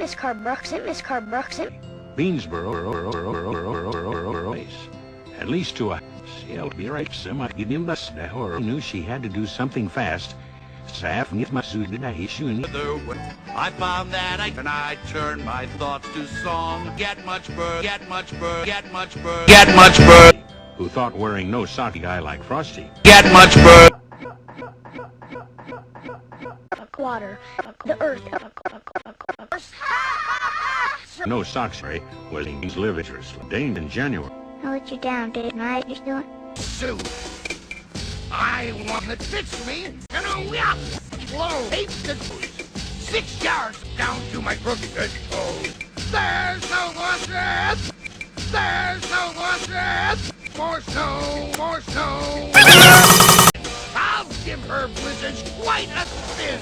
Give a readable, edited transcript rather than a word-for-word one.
Miss Carbuxen, Miss Carbuxen. Beansboro, at least to a CLB semi given us the horror knew she had to do something fast. I found that I turned my thoughts to song. Get much bird, get much bird, get much bird, get much bird. Who thought wearing no sock guy like Frosty? Get much bird. Water, the earth, No socks, Ray, was in his livatures, ordained in January. I'll let you down, Dave. Right, just doing. Sue, I want that fits me, and I'll blow 8 to 6 yards down to my crooked toes. There's no washing! There's no washing! More snow, more snow! I'll give her blizzards quite a spin!